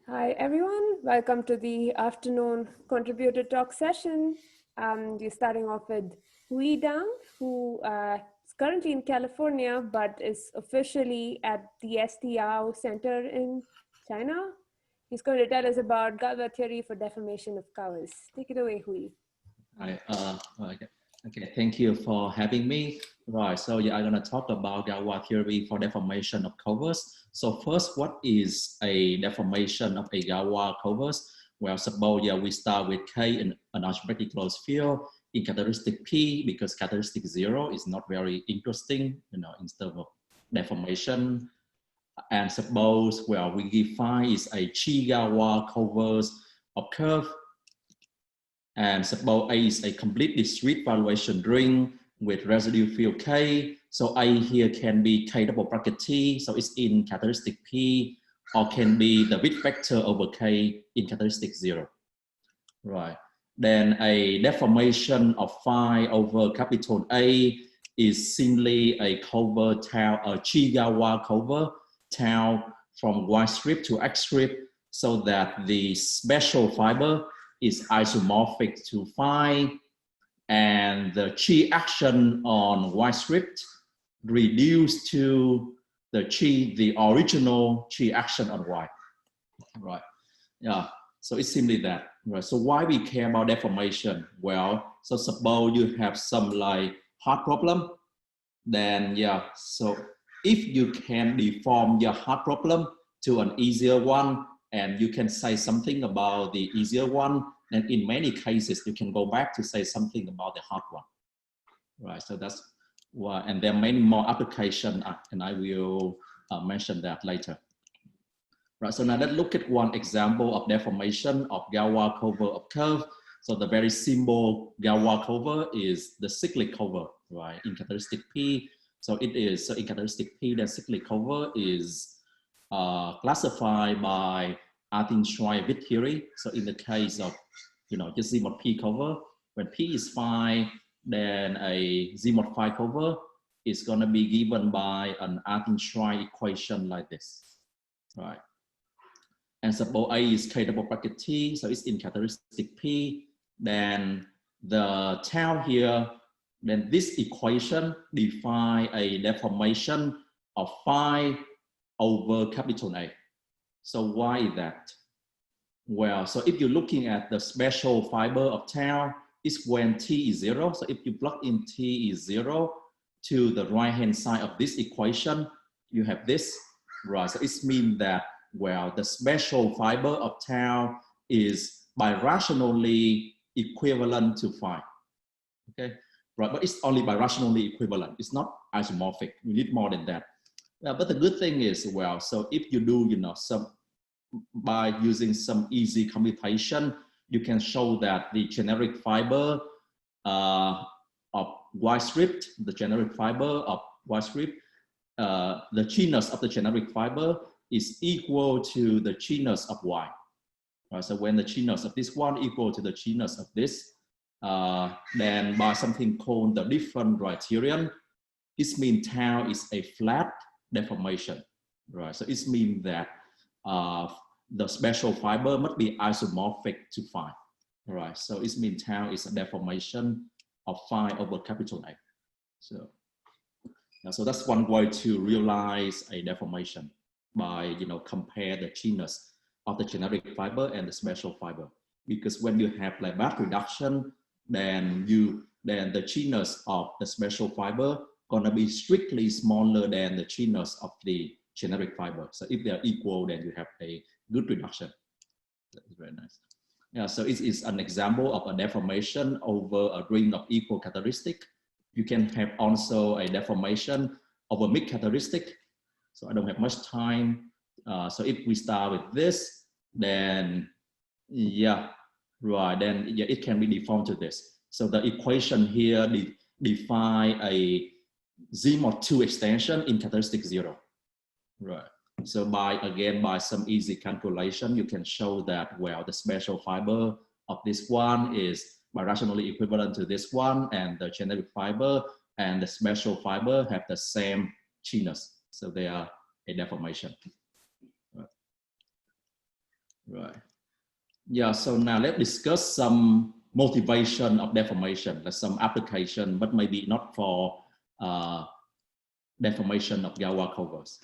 Hi, everyone. Welcome to the afternoon contributor talk session. We're starting off with Huy Dang, who is currently in California, but is officially at the STR Center in China. He's going to tell us about Galois theory for deformation of covers. Take it away, Huy. Hi, okay, thank you for having me. Right, so yeah, I'm gonna talk about Galois theory for deformation of covers. So first, what is a deformation of a Galois covers? Well, suppose we start with K in an algebraic closed field in characteristic P, because characteristic 0 is not very interesting, in terms of deformation. And suppose, we define is a chi Galois covers of curve. And suppose A is a complete discrete valuation ring with residue field K. So A here can be K double bracket T, so it's in characteristic P, or can be the bit vector over K in characteristic 0. Right. Then a deformation of phi over capital A is simply a cover tau, a chi Galois cover tau from Y strip to X strip, so that the special fiber is isomorphic to phi, and the chi action on Y strip reduced to the original chi action on Y. Right. Yeah. So it's simply that. Right. So why we care about deformation? Well, so suppose you have some like hard problem, then so if you can deform your hard problem to an easier one, and you can say something about the easier one, then in many cases you can go back to say something about the hard one. Right. So that's why, and there are many more applications, and I will mention that later. Right, so now let's look at one example of deformation of Galois cover of curve. So the very simple Galois cover is the cyclic cover, right, in characteristic P. So it is, so in characteristic P, the cyclic cover is classified by Artin-Schreiber theory. So in the case of, just Z mod P cover, when P is phi, then a Z mod phi cover is going to be given by an Artin-Schreiber equation like this, right? And suppose A is K double bracket T, so it's in characteristic P, then the tau here, then this equation define a deformation of phi over capital A. So why is that? Well, so if you're looking at the special fiber of tau, it's when T is 0. So if you plug in T is 0 to the right-hand side of this equation, you have this, right? So it means that, well, the special fiber of tau is birationally equivalent to phi. Okay, right? But it's only birationally equivalent. It's not isomorphic. We need more than that. But the good thing is, well, so if you do, some by using some easy computation, you can show that the generic fiber of Y strip, the generic fiber of Y strip, the genus of the generic fiber is equal to the genus of Y. Right, so when the genus of this one equal to the genus of this, then by something called the different criterion, it means tau is a flat deformation. Right, so it means that the special fiber must be isomorphic to phi. Right, so it means tau is a deformation of phi over capital A. So that's one way to realize a deformation by compare the genus of the generic fiber and the special fiber. Because when you have like back reduction, then the genus of the special fiber gonna be strictly smaller than the genus of the generic fiber. So if they are equal, then you have a good reduction. That's very nice. Yeah, so it is an example of a deformation over a ring of equal characteristic. You can have also a deformation of a mixed characteristic. So I don't have much time. So if we start with this, then then it can be deformed to this. So the equation here define a Z mod 2 extension in characteristic 0. Right. So by some easy calculation, you can show that, well, the special fiber of this one is birationally equivalent to this one, and the generic fiber and the special fiber have the same genus. So they are a deformation. Right. Right. Yeah, so now let's discuss some motivation of deformation, like some application, but maybe not for uh, deformation of Galois covers.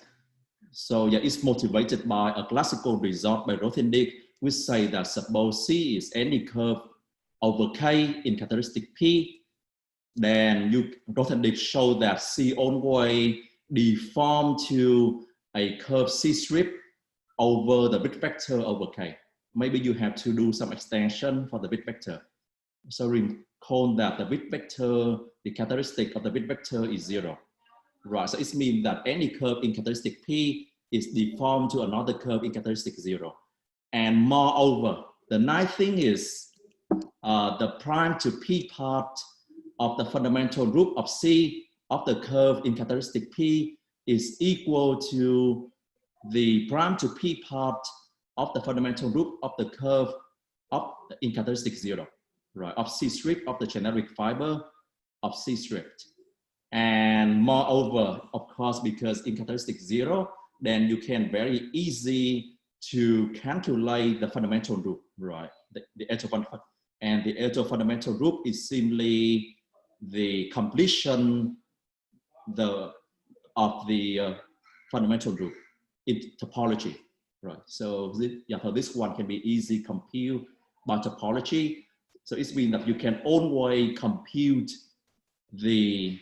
So yeah, it's motivated by a classical result by Rothendick, which say that suppose C is any curve over K in characteristic P, then Rothendick showed that C always deform to a curve C strip over the bit vector over K. Maybe you have to do some extension for the bit vector. So recall that the bit vector, the characteristic of the bit vector is 0. Right, so it means that any curve in characteristic P is deformed to another curve in characteristic 0. And moreover, the nice thing is the prime to P part of the fundamental group of C of the curve in characteristic P is equal to the prime to P part of the fundamental group of the curve of in characteristic 0, right, of C strip of the generic fiber of C strip. And moreover, of course, because in characteristic 0, then you can very easy to calculate the fundamental group, right? The and the L2 fundamental group is simply the completion of the fundamental group in topology, right? So this one can be easy compute by topology. So it means that you can always compute the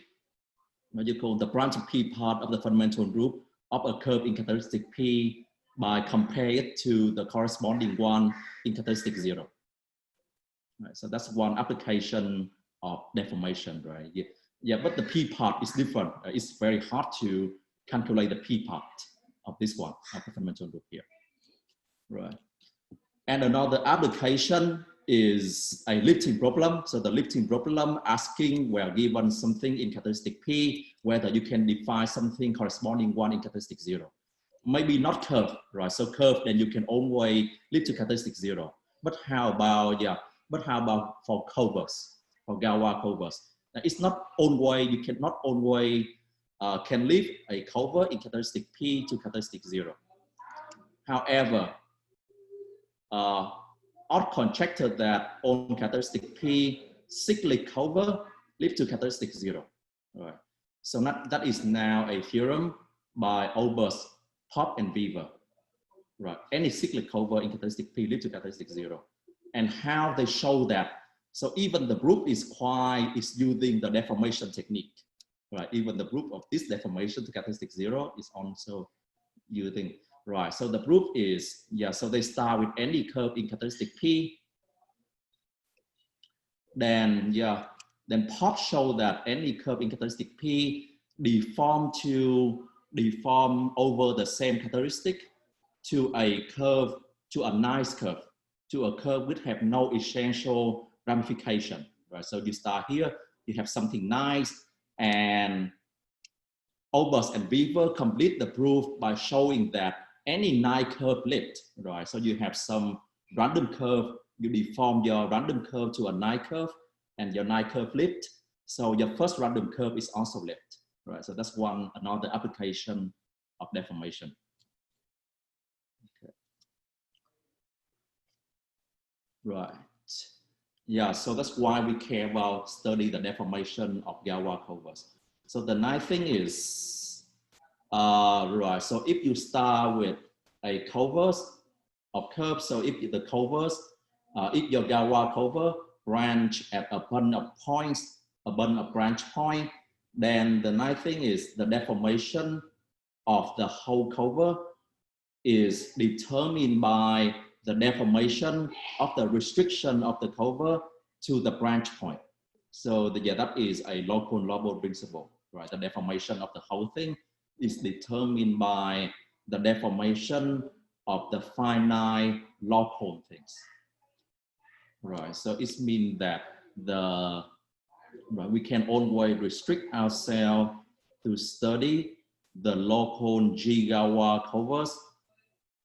what you call the branch P part of the fundamental group of a curve in characteristic P by compare it to the corresponding one in characteristic 0. Right, so that's one application of deformation, right? Yeah, but the P part is different. It's very hard to calculate the P part of this one, of the fundamental group here, right? And another application is a lifting problem. So the lifting problem asking where given something in characteristic P, whether you can define something corresponding one in characteristic 0. Maybe not curve, right? So curve, then you can always lift to characteristic 0. But how about, for covers, for Galois covers? Now, it's not always, you cannot always can lift a cover in characteristic P to characteristic 0. However, out conjecture that on characteristic P, cyclic cover leads to characteristic 0. Right. So that is now a theorem by Olbers, Pop, and Weaver. Right. Any cyclic cover in characteristic P leads to characteristic 0. And how they show that. So even the group is using the deformation technique. Right. Even the group of this deformation to characteristic 0 is also using. Right, so the proof is, so they start with any curve in characteristic P. Then, Pop show that any curve in characteristic P deform over the same characteristic to a curve, to a nice curve, to a curve which have no essential ramification, right? So you start here, you have something nice, and Olbers and Weaver complete the proof by showing that any nice curve lift, right? So you have some random curve, you deform your random curve to a nice curve, and your nice curve lift. So your first random curve is also lift, right? So that's another application of deformation. Okay. Right. Yeah, so that's why we care about study the deformation of Galois covers. So the nice thing is, right, so if you start with a covers of curves, so if the covers, if your Galois cover branch at a bunch of points, a bunch of branch point, then the nice thing is the deformation of the whole cover is determined by the deformation of the restriction of the cover to the branch point. So that is a local principle, right? The deformation of the whole thing is determined by the deformation of the finite local things, right? So it means that we can always restrict ourselves to study the local G-Galois covers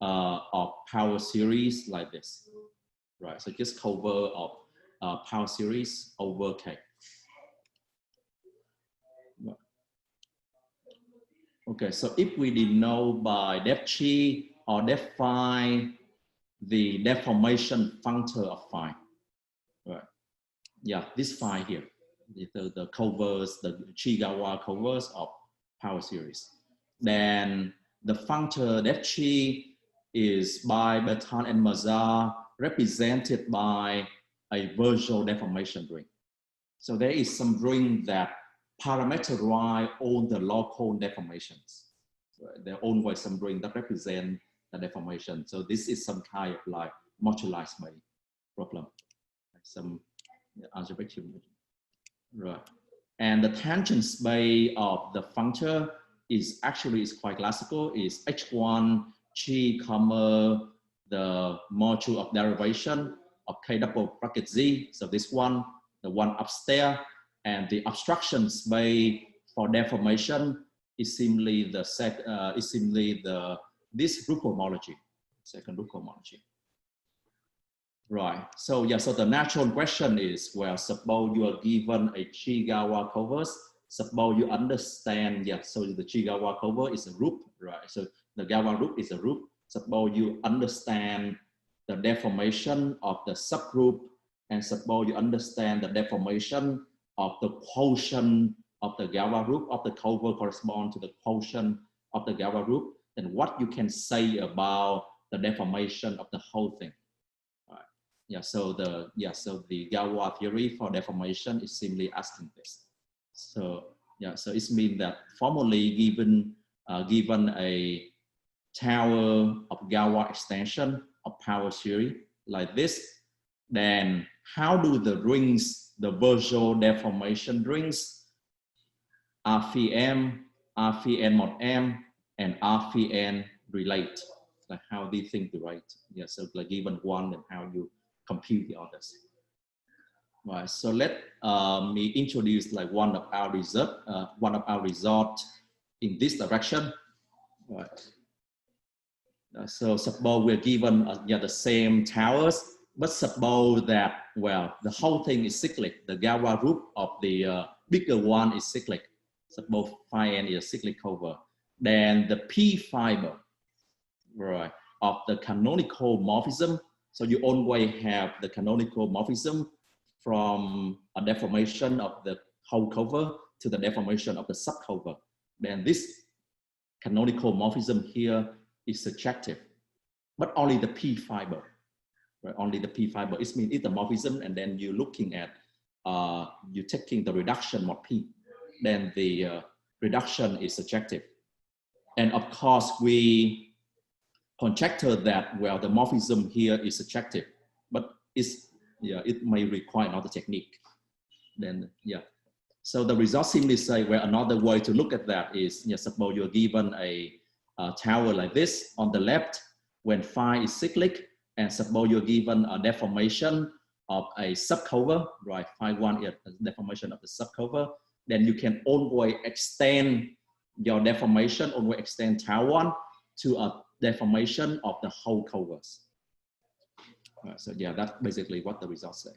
of power series like this, right? So just cover of power series over K. Okay, so if we denote by def G or def phi the deformation functor of phi. Right. Yeah, this phi here, the covers, the Chi-Gawa covers of power series. Then the functor that chi is by Bertrand and Mazar represented by a virtual deformation ring. So there is some ring that parameterize all the local deformations. Right? There always some ring that represent the deformation. So this is some kind of like modularized by problem, some algebraic geometry. Right. And the tangent space of the functor is actually quite classical. Is h1 chi comma the module of derivation of k double bracket z. So this one, the one upstairs, and the abstraction space for deformation is simply the set. Is simply the this group homology, second group homology. Right. So yeah, so the natural question is, well, suppose you are given a Chi-Gawa covers, suppose you understand, yeah, so the Chi-Gawa cover is a group, right? So the Gawa group is a group. Suppose you understand the deformation of the subgroup, and suppose you understand the deformation of the quotient of the Gawa group of the cover correspond to the quotient of the Gawa group, then what you can say about the deformation of the whole thing. Yeah, so the Galois theory for deformation is simply asking this. So yeah, so it means that formally given a tower of Galois extension of power series like this, then how do the rings, the virtual deformation rings, RVM, RVN mod M, and RVN relate? Like how do you think to write? Yeah, so like given one, and how you compute the others. Right. So let me introduce like one of our result in this direction. Right. So suppose we're given the same towers, but suppose that, well, the whole thing is cyclic. The Galois group of the bigger one is cyclic. Suppose phi n is a cyclic cover. Then the P fiber, right, of the canonical morphism. So you always have the canonical morphism from a deformation of the whole cover to the deformation of the subcover. Then this canonical morphism here is surjective, but only the P fiber, right? Only the P fiber. It means it's the morphism, and then you're looking at, you're taking the reduction mod P. Then the reduction is surjective. And of course, we conjecture that, well, the morphism here is surjective, but it may require another technique. Then, yeah. So the result simply say, well, another way to look at that is, suppose you're given a tower like this on the left when phi is cyclic, and suppose you're given a deformation of a subcover, right? Phi 1 is a deformation of the subcover. Then you can always extend your deformation, always extend tower 1 to a deformation of the whole covers. Right, so yeah, that's basically what the results say.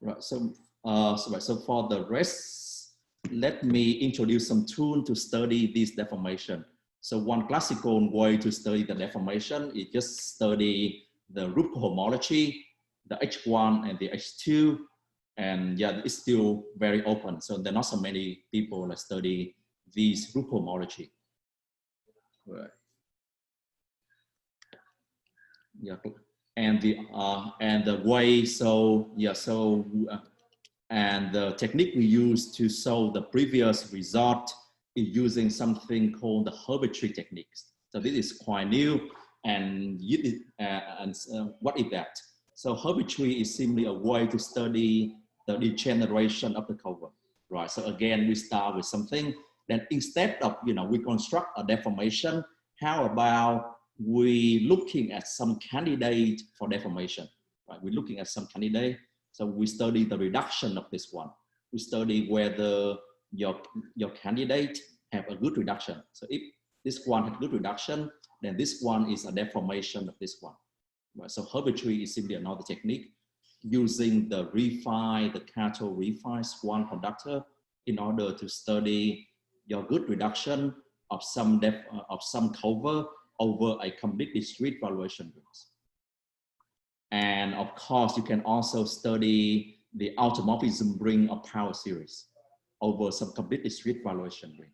Right, so for the rest, let me introduce some tools to study this deformation. So one classical way to study the deformation is just study the group homology, the H1 and the H2, and yeah, it's still very open. So there are not so many people that study these group homology. Right. Yeah, and the way, so yeah, so and the technique we use to solve the previous result is using something called the herbitry techniques. So this is quite new, and what is that? So herbitry is simply a way to study the degeneration of the cover, right? So again, we start with something. Then instead of we construct a deformation, how about we looking at some candidate for deformation, right? We're looking at some candidate. So we study the reduction of this one. We study whether your candidate have a good reduction. So if this one has good reduction, then this one is a deformation of this one. Right? So herbitry is simply another technique using the refine, the Cato refine swan conductor in order to study your good reduction of some cover over a completely discrete valuation rings. And of course, you can also study the automorphism ring of power series over some completely discrete valuation ring.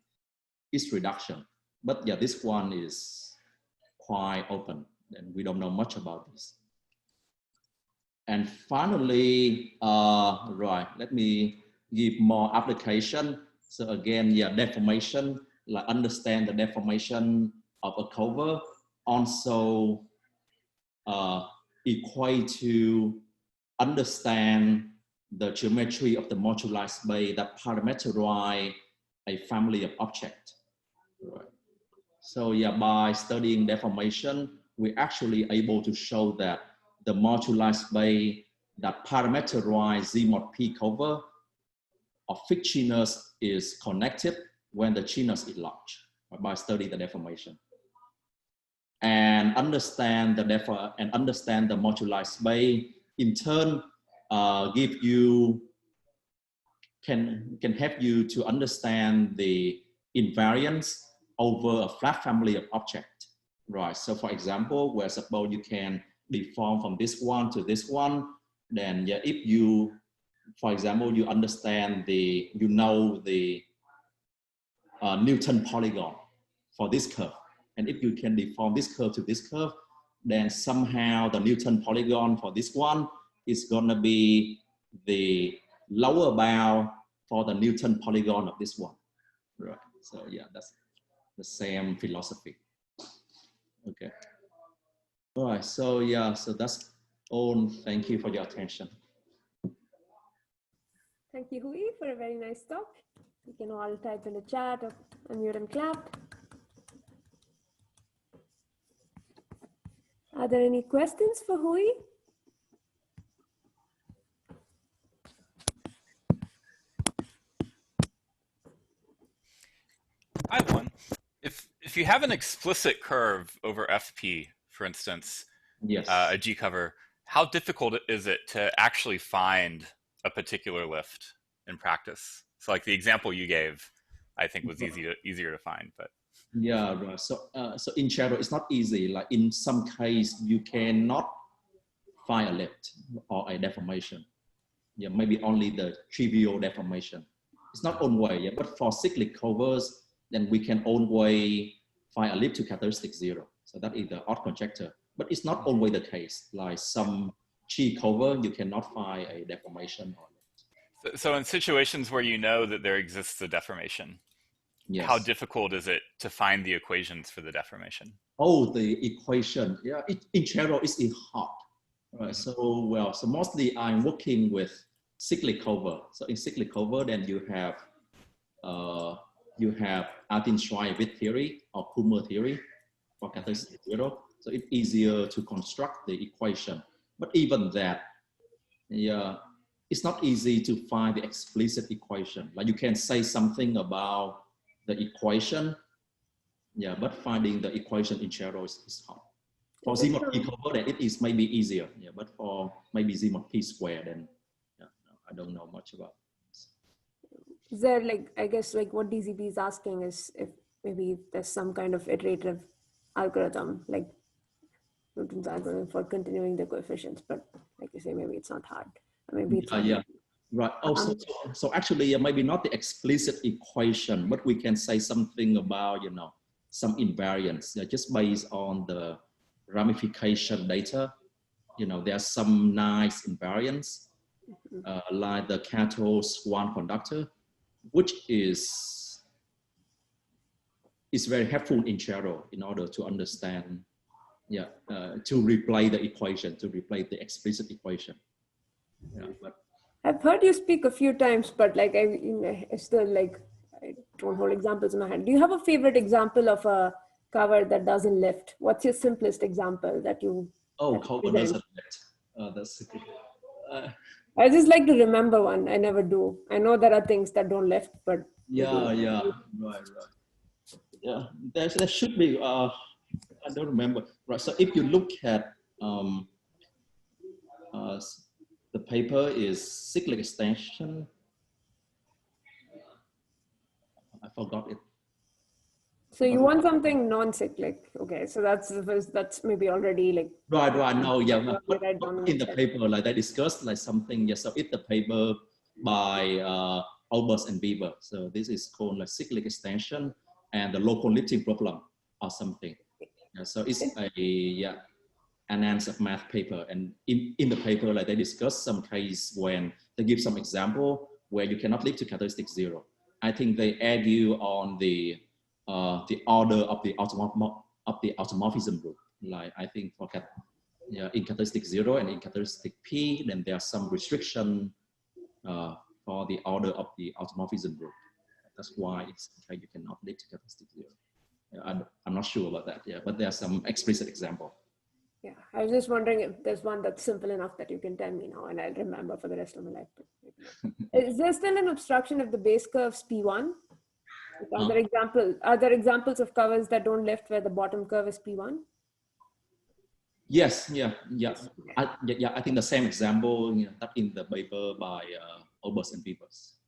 It's reduction. But yeah, this one is quite open and we don't know much about this. And finally, right, let me give more application. So again, yeah, deformation, like understand the deformation of a cover. Also equate to understand the geometry of the moduli space that parameterize a family of objects. Right. So yeah, by studying deformation, we're actually able to show that the moduli space that parameterize Z mod P cover of fixed genus is connected when the genus is large, right, by studying the deformation. And understand the moduli space in turn give you can help you to understand the invariance over a flat family of objects, right? So for example, where suppose you can deform from this one to this one, then yeah, if you, for example, you understand the, you know the Newton polygon for this curve, and if you can deform this curve to this curve, then somehow the Newton polygon for this one is gonna be the lower bound for the Newton polygon of this one, right? So yeah, that's the same philosophy. Okay. All right. So yeah, so that's all. Thank you for your attention. Thank you, Huy, for a very nice talk. You can all type in the chat or unmute and clap. Are there any questions for Huy? I have one. If you have an explicit curve over FP, for instance, Yes. A G cover, how difficult is it to actually find a particular lift in practice? So like the example you gave, I think was easier to find, but. Yeah, right. So, so in general, it's not easy. Like in some case, you cannot find a lift or a deformation. Yeah, maybe only the trivial deformation. It's not always, yeah, but for cyclic covers, then we can always find a lift to characteristic zero. So that is the odd conjecture, but it's not always the case. Like some G cover, you cannot find a deformation or lift. So in situations where you know that there exists a deformation, Yes. how difficult is it to find the equations for the deformation? Oh, the equation. Yeah, in general, it's hard. Right. Mm-hmm. So, well, so mostly I'm working with cyclic cover. So in cyclic cover, then you have Artin-Schreiber theory or Kummer theory for characteristic zero. So it's easier to construct the equation. But even that, yeah, it's not easy to find the explicit equation. Like you can say something about the equation, yeah, but finding the equation in general is hard. For Z mod P cover, then it is maybe easier, yeah, but for maybe Z mod P square, then yeah, I don't know much about this. Is there like, I guess like what DZB is asking is if maybe there's some kind of iterative algorithm, like Newton's algorithm for continuing the coefficients, but like you say, maybe it's not hard. Or maybe it's yeah, right. Also, so actually, maybe not the explicit equation, but we can say something about, you know, some invariance, just based on the ramification data. You know, there's some nice invariance, like the Cato-Swan conductor, which is very helpful in general in order to understand, yeah, to replace the equation, to replace the explicit equation. Yeah, but I've heard you speak a few times, but like I still like, I don't hold examples in my hand. Do you have a favorite example of a cover that doesn't lift? What's your simplest example that you? Oh, cover doesn't lift. That's good. I just like to remember one. I never do. I know there are things that don't lift, but yeah, right. Yeah, there should be. I don't remember. Right. So if you look at the paper is cyclic extension. I forgot it. So you want something non-cyclic. Okay, so that's maybe already like Right. No, yeah. what I don't In the paper, like they discussed like something. Yeah. So it's the paper by Albers and Bieber. So this is called like cyclic extension and the local lifting problem or something. Yeah, so it's an answer of math paper, and in the paper, like they discuss some case when they give some example where you cannot lift to characteristic zero. I think they argue on the order of the automorphism group. Like I think for in characteristic zero and in characteristic P, then there are some restriction for the order of the automorphism group. That's why it's okay, you cannot lift to characteristic zero. I'm not sure about that, yeah, but there are some explicit example. Yeah, I was just wondering if there's one that's simple enough that you can tell me now and I'll remember for the rest of my life. Is there still an obstruction if the base curve's P1? Are there examples of covers that don't lift where the bottom curve is P1? Yes, yeah. I think the same example in the paper by Obers and Peepers.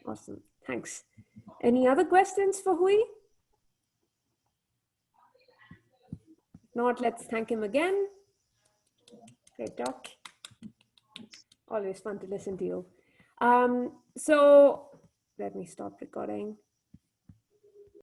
Awesome, thanks. Any other questions for Huy? If not, let's thank him again. Great talk. Always fun to listen to you. So let me stop recording.